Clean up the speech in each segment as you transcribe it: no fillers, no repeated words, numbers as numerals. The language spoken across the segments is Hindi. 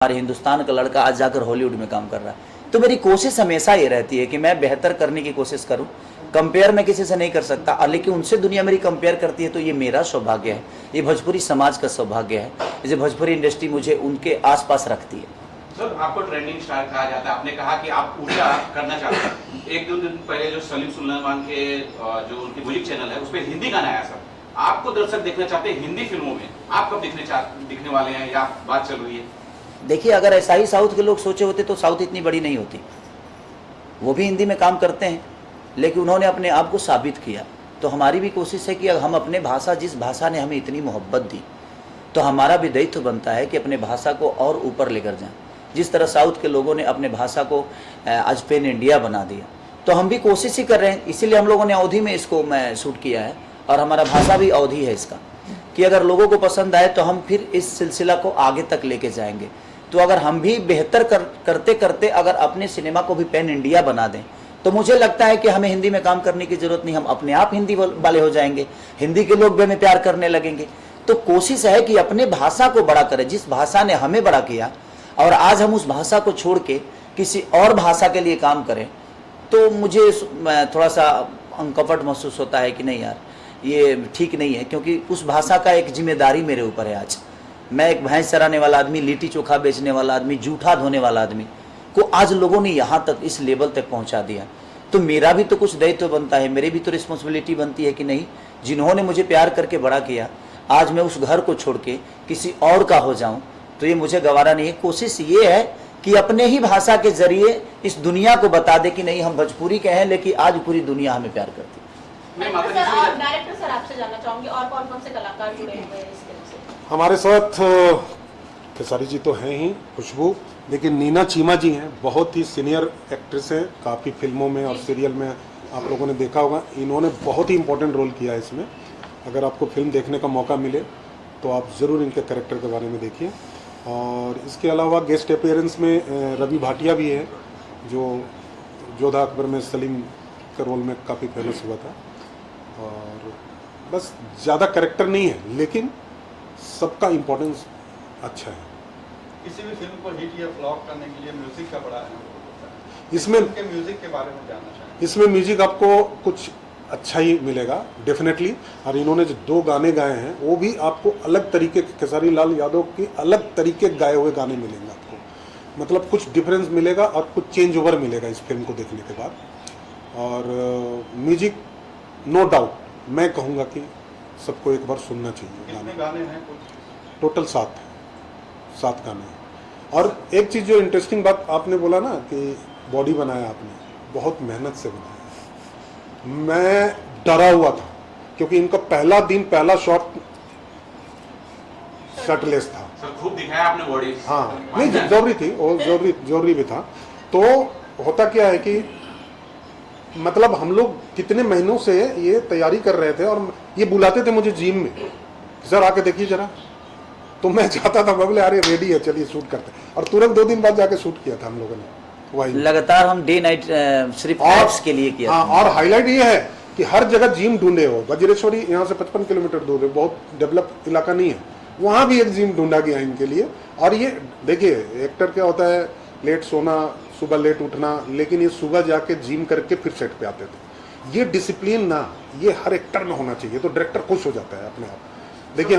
हमारे हिंदुस्तान का लड़का आज जाकर हॉलीवुड में काम कर रहा है। तो मेरी कोशिश हमेशा ये रहती है कि मैं बेहतर करने की कोशिश करूं। कंपेयर मैं किसी से नहीं कर सकता, लेकिन उनसे दुनिया मेरी कंपेयर करती है तो ये मेरा सौभाग्य है, ये भोजपुरी समाज का सौभाग्य है, इसे भोजपुरी इंडस्ट्री मुझे उनके आसपास रखती है। सर, आपको ट्रेंडिंग स्टार कहा जाता है। आपने कहा कि आप उल्टा करना चाहते हैं। एक दो दिन पहले जो सलीम सुलेमान के जो उनकी म्यूजिक चैनल है उस पर हिंदी गाना आया सर। आपको दर्शक देखना चाहते हैं हिंदी फिल्मों में, आप कब दिखने वाले हैं या बात चल रही है? देखिए, अगर ऐसा ही साउथ के लोग सोचे होते तो साउथ इतनी बड़ी नहीं होती। वो भी हिंदी में काम करते हैं, लेकिन उन्होंने अपने आप को साबित किया। तो हमारी भी कोशिश है कि अगर हम अपने भाषा, जिस भाषा ने हमें इतनी मोहब्बत दी, तो हमारा भी दायित्व बनता है कि अपने भाषा को और ऊपर लेकर जाएं। जिस तरह साउथ के लोगों ने अपने भाषा को आज पेन इंडिया बना दिया, तो हम भी कोशिश ही कर रहे हैं। इसीलिए हम लोगों ने अवधी में इसको शूट किया है, और हमारा भाषा भी अवधी है इसका, कि अगर लोगों को पसंद आए तो हम फिर इस सिलसिला को आगे तक लेके जाएंगे। तो अगर हम भी बेहतर करते करते अगर अपने सिनेमा को भी पैन इंडिया बना दें, तो मुझे लगता है कि हमें हिंदी में काम करने की जरूरत नहीं, हम अपने आप हिंदी वाले हो जाएंगे, हिंदी के लोग भी हमें प्यार करने लगेंगे। तो कोशिश है कि अपने भाषा को बड़ा करें, जिस भाषा ने हमें बड़ा किया, और आज हम उस भाषा को छोड़ के किसी और भाषा के लिए काम करें, तो मुझे थोड़ा सा अनकंफर्ट महसूस होता है कि नहीं यार, ये ठीक नहीं है। क्योंकि उस भाषा का एक जिम्मेदारी मेरे ऊपर है। आज मैं एक भैंस चराने वाला आदमी, लिट्टी चोखा बेचने वाला आदमी, जूठा धोने वाला आदमी को आज लोगों ने यहाँ तक, इस लेवल तक पहुँचा दिया। तो मेरा भी तो कुछ दायित्व बनता है, मेरी भी तो रिस्पॉन्सिबिलिटी बनती है कि नहीं, जिन्होंने मुझे प्यार करके बड़ा किया, आज मैं उस घर को छोड़ के किसी और का हो जाऊं, तो ये मुझे गवारा नहीं है। कोशिश ये है कि अपने ही भाषा के जरिए इस दुनिया को बता दे कि नहीं, हम भोजपुरी के हैं, लेकिन आज पूरी दुनिया हमें प्यार करती है। डायरेक्टर सर, आपसे जानना चाहूंगी, और कौन कौन से कलाकार जुड़े हुए हैं इस फिल्म से? हमारे साथ खेसारी जी तो हैं ही, खुशबू, लेकिन नीना चीमा जी हैं, बहुत ही सीनियर एक्ट्रेस हैं, काफ़ी फिल्मों में और सीरियल में आप लोगों ने देखा होगा। इन्होंने बहुत ही इंपॉर्टेंट रोल किया है इसमें। अगर आपको फिल्म देखने का मौका मिले तो आप ज़रूर इनके कैरेक्टर के बारे में देखिए। और इसके अलावा गेस्ट अपीयरेंस में रवि भाटिया भी है, जो जोधा अकबर में सलीम के रोल में काफ़ी फेमस हुआ था। और बस ज़्यादा कैरेक्टर नहीं है, लेकिन सबका इम्पोर्टेंस अच्छा है। किसी भी फिल्म को हिट या फ्लॉप करने के लिए म्यूजिक का बड़ा अहम रोल होता है। इसमें के म्यूजिक के बारे में जानना चाहिए। इसमें म्यूजिक आपको कुछ अच्छा ही मिलेगा डेफिनेटली। और इन्होंने जो 2 गाने गाए हैं वो भी आपको अलग तरीके के, खेसारी लाल यादव के अलग तरीके गाए हुए गाने मिलेंगे आपको, मतलब कुछ डिफरेंस मिलेगा और कुछ चेंज ओवर मिलेगा इस फिल्म को देखने के बाद। और म्यूजिक नो डाउट मैं कहूँगा कि सबको एक बार सुनना चाहिए। कितने गाने हैं? टोटल 7 गाने हैं। और एक चीज़ जो इंटरेस्टिंग बात आपने बोला ना कि बॉडी बनाया आपने, बहुत मेहनत से बनाया। मैं डरा हुआ था क्योंकि इनका पहला दिन पहला शॉट शर्टलेस था। सर, खूब दिखाया आपने बॉडी। हाँ, नहीं जरूरी थी, और जरूरी भी था। तो होता क्या है कि मतलब हम लोग कितने महीनों से ये तैयारी कर रहे थे, और ये बुलाते थे मुझे जिम में, सर आके देखिए जरा, तो मैं चाहता था, मैं बोले अरे रेडी है चलिए शूट करते हैं, और तुरंत 2 दिन बाद जाके शूट किया था हम लोगों ने। वही लगातार हम डे नाइट सिर्फ एप्स के लिए किया। हाँ, और हाईलाइट ये है कि हर जगह जिम ढूंढे हो। वज्रेश्वरी यहाँ से 55 किलोमीटर दूर है, बहुत डेवलप इलाका नहीं है, वहाँ भी एक जिम ढूंढा गया इनके लिए। और ये देखिए, एक्टर क्या होता है, लेट सोना, सुबह लेट उठना, लेकिन ये सुबह जाके जिम करके फिर सेट पे आते थे। ये डिसिप्लिन ना, ये हर एक्टर में होना चाहिए, तो डायरेक्टर खुश हो जाता है अपने आप। देखिए,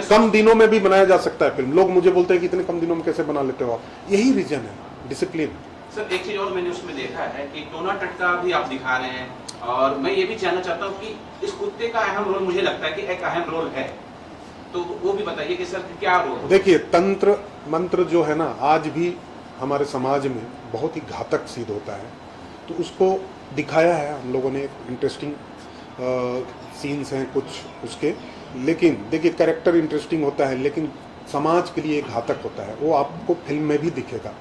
कम दिनों में भी बनाया जा सकता है फिल्म। लोग मुझे बोलते हैं कि इतने कम दिनों में कैसे बना लेते हो आप, यही रीजन है, डिसिप्लिन। सर, एक चीज और मैंने उसमें देखा है कि टोना टटका भी आप दिखा रहे हैं, और मैं ये भी जानना चाहता हूँ कि इस कुत्ते का अहम रोल, मुझे लगता है कि एक अहम रोल है, तो वो भी बताइए कि सर क्या रोल। देखिए, तंत्र मंत्र जो है ना, आज भी हमारे समाज में बहुत ही घातक सिद्ध होता है, तो उसको दिखाया है हम लोगों ने। इंटरेस्टिंग सीन्स हैं कुछ उसके, लेकिन देखिए कैरेक्टर इंटरेस्टिंग होता है, लेकिन समाज के लिए घातक होता है। वो आपको फिल्म में भी दिखेगा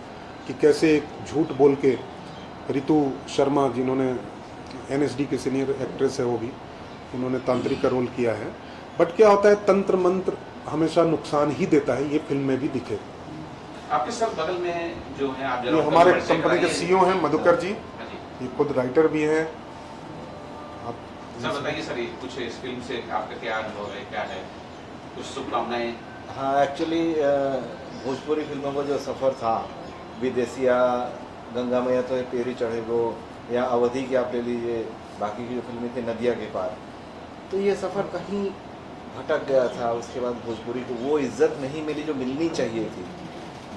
कि कैसे एक झूठ बोल के, रितु शर्मा जिन्होंने NSD के सीनियर एक्ट्रेस है, वो भी उन्होंने तांत्रिक का रोल किया है। बट क्या होता है, तंत्र मंत्र हमेशा नुकसान ही देता है, ये फिल्म में भी दिखेगा। आपके सब बगल में जो है, आप ये हमारे कंपनी के CEO हैं मधुकर जी, ये खुद राइटर भी हैं। सर बताइए सर, कुछ इस फिल्म से आपका क्या अनुभव है, क्या है, कुछ शुभकामनाएं? हाँ, एक्चुअली भोजपुरी फिल्मों का जो सफ़र था, विदेशिया, गंगा मैया तो पेरी चढ़े गो, या अवधि की आप ले लीजिए, बाकी की जो फिल्में थी नदिया के पार, तो ये सफ़र कहीं भटक गया था। उसके बाद भोजपुरी को वो इज्जत नहीं मिली जो मिलनी चाहिए थी।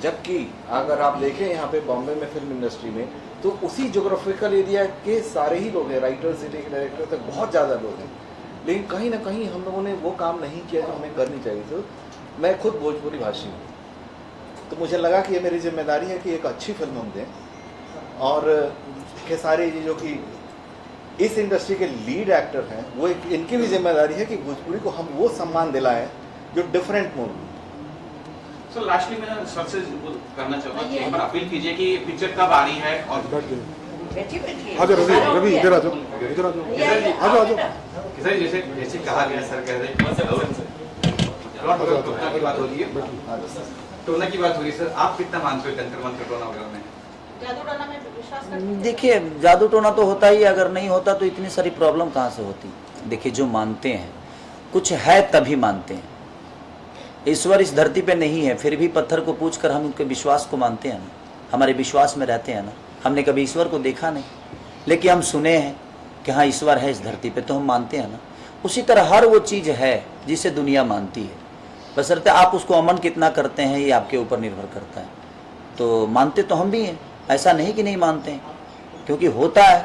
जबकि अगर आप देखें यहाँ पे बॉम्बे में फिल्म इंडस्ट्री में, तो उसी जोग्राफिकल एरिया के सारे ही लोग हैं, राइटर से लेकर डायरेक्टर तक बहुत ज़्यादा लोग हैं, लेकिन कहीं ना कहीं हम लोगों ने वो काम नहीं किया जो हमें करनी चाहिए। तो मैं खुद भोजपुरी भाषी हूँ, तो मुझे लगा कि ये मेरी जिम्मेदारी है कि एक अच्छी फिल्म हम दें, और खेसारी जी जो कि इस इंडस्ट्री के लीड एक्टर हैं, वो इनकी भी जिम्मेदारी है कि भोजपुरी को हम वो सम्मान दिलाएं जो डिफरेंट मूवी। सर लास्टली मैं सर से करना चाहूँगा कि एक बार अपील कीजिए कि पिक्चर कब आ रही है, और आ जाओ रवि, इधर आ जाओ, इधर आ जाओ, आ जाओ, आ जाओ। सर जैसे जैसे कहा गया, सर कह रहे टोना की बात हो रही है, टोना की बात हो रही है, सर आप कितना मानते हो तंत्र मंत्र टोना वगैरह में? जादू टोना में विश्वास करते हैं? देखिए, जादू टोना तो होता ही, अगर नहीं होता तो इतनी सारी प्रॉब्लम कहाँ से होती। देखिए, जो मानते हैं कुछ है तभी मानते हैं। ईश्वर इस धरती पे नहीं है, फिर भी पत्थर को पूछकर हम उनके विश्वास को मानते हैं ना, हमारे विश्वास में रहते हैं ना। हमने कभी ईश्वर को देखा नहीं, लेकिन हम सुने हैं कि हाँ ईश्वर है इस धरती पे, तो हम मानते हैं ना। उसी तरह हर वो चीज़ है जिसे दुनिया मानती है, बशर्ते आप उसको अमन कितना करते हैं ये आपके ऊपर निर्भर करता है। तो मानते तो हम भी हैं, ऐसा नहीं कि नहीं मानते हैं, क्योंकि होता है,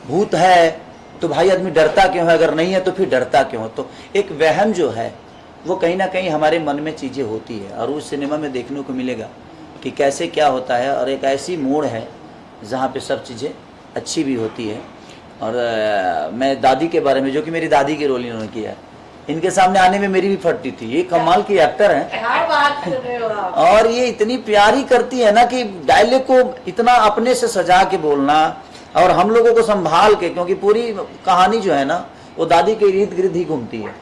भूत है तो भाई आदमी डरता क्यों है, अगर नहीं है तो फिर डरता क्यों है। तो एक वहम जो है वो कहीं ना कहीं हमारे मन में चीज़ें होती है, और उस सिनेमा में देखने को मिलेगा कि कैसे क्या होता है, और एक ऐसी मोड़ है जहाँ पे सब चीज़ें अच्छी भी होती है। और मैं दादी के बारे में, जो कि मेरी दादी के रोल इन्होंने किया है, इनके सामने आने में मेरी भी फटती थी। ये कमाल की एक्टर हैं, क्या बात कर रहे हो आप? और ये इतनी प्यारी करती है ना कि डायलॉग को इतना अपने से सजा के बोलना, और हम लोगों को संभाल के, क्योंकि पूरी कहानी जो है ना वो दादी के इर्द गिर्द ही घूमती है।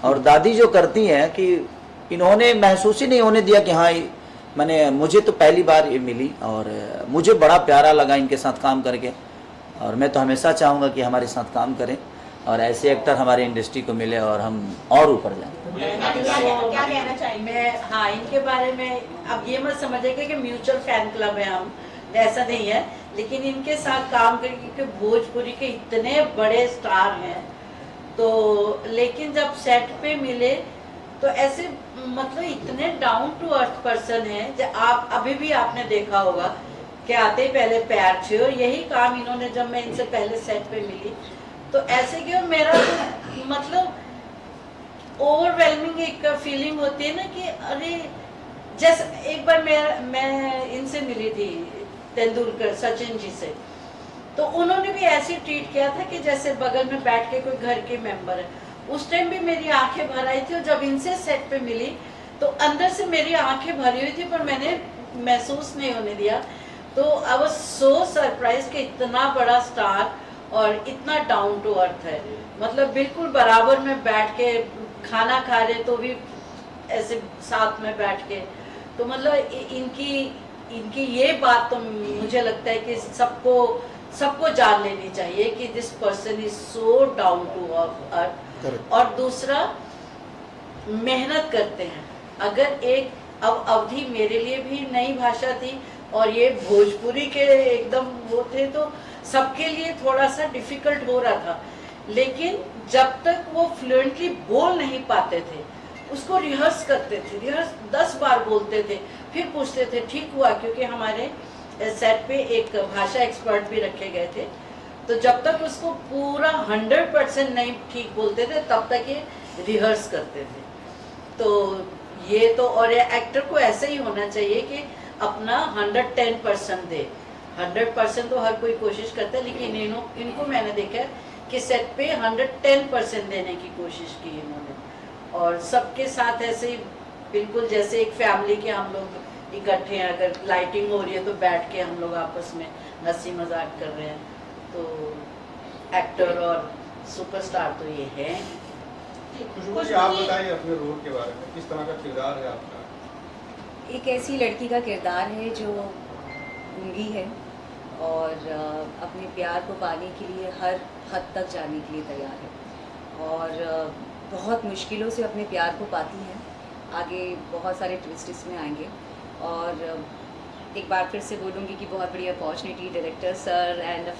और दादी जो करती हैं कि इन्होंने महसूस ही नहीं होने दिया कि हाँ मैंने, मुझे तो पहली बार ये मिली और मुझे बड़ा प्यारा लगा इनके साथ काम करके, और मैं तो हमेशा चाहूँगा कि हमारे साथ काम करें और ऐसे एक्टर हमारे इंडस्ट्री को मिले और हम और ऊपर जाएं। क्या कहना चाहिए? मैं हाँ, इनके बारे में अब ये मत समझिएगा कि म्यूचुअल फैन क्लब है हम, ऐसा नहीं है, लेकिन इनके साथ काम करके, क्योंकि भोजपुरी के इतने बड़े स्टार हैं, तो लेकिन जब सेट पे मिले तो ऐसे मतलब इतने डाउन टू अर्थ पर्सन हैं। आप अभी भी आपने देखा होगा कि आते ही पहले पैर छे, और यही काम इन्होंने, जब मैं इनसे पहले सेट पे मिली तो ऐसे क्यों मेरा मतलब ओवरवेलमिंग एक फीलिंग होती है ना कि अरे, जैसे एक बार मैं इनसे मिली थी तेंदुलकर, सचिन जी से, तो उन्होंने भी ऐसे ट्रीट किया था कि जैसे बगल में बैठ के कोई घर के मेंबर है। उस टाइम भी मेरी आंखें भर आई थी, और जब इनसे सेट पे मिली तो अंदर से मेरी आंखें भरी हुई थी, पर मैंने महसूस नहीं होने दिया। तो आई वाज सो सरप्राइज कि इतना बड़ा स्टार और इतना डाउन टू अर्थ है, मतलब बिल्कुल बराबर में बैठ के खाना खा रहे तो भी ऐसे साथ में बैठ के, तो मतलब इनकी ये बात तो मुझे लगता है कि सबको जान लेनी चाहिए कि this person is so down to earth. और दूसरा, मेहनत करते हैं। अगर एक अवधि मेरे लिए भी नई भाषा थी और ये भोजपुरी के एकदम वो थे, तो सबके लिए थोड़ा सा डिफिकल्ट हो रहा था, लेकिन जब तक वो फ्लुएंटली बोल नहीं पाते थे उसको रिहर्स करते थे, 10 बार बोलते थे, फिर पूछते थे ठीक हुआ, क्योंकि हमारे सेट पे एक भाषा एक्सपर्ट भी रखे गए थे, तो जब तक उसको पूरा 100% नहीं ठीक बोलते थे तब तक ये रिहर्स करते थे। तो ये तो, और एक्टर को ऐसे ही होना चाहिए कि अपना 110% दे। 100% तो हर कोई कोशिश करता है, लेकिन इनको मैंने देखा कि सेट पे 110% देने की कोशिश की इन्होंने, और सबके साथ ऐसे ही बिल्कुल जैसे एक फैमिली के हम लोग इकट्ठे हैं, अगर लाइटिंग हो रही है तो बैठ के हम लोग आपस में हंसी मजाक कर रहे हैं। तो एक्टर और सुपरस्टार तो ये है। खुशबू जी, आप बताइए अपने रोल के बारे में, किस तरह का किरदार है आपका? एक ऐसी लड़की का किरदार है जो गूंगी है और अपने प्यार को पाने के लिए हर हद तक जाने के लिए तैयार है, और बहुत मुश्किलों से अपने प्यार को पाती है, आगे बहुत सारे ट्विस्ट इसमें आएंगे। और एक बार फिर से बोलूँगी कि बहुत बड़ी अपॉर्चुनिटी डायरेक्टर सर एंड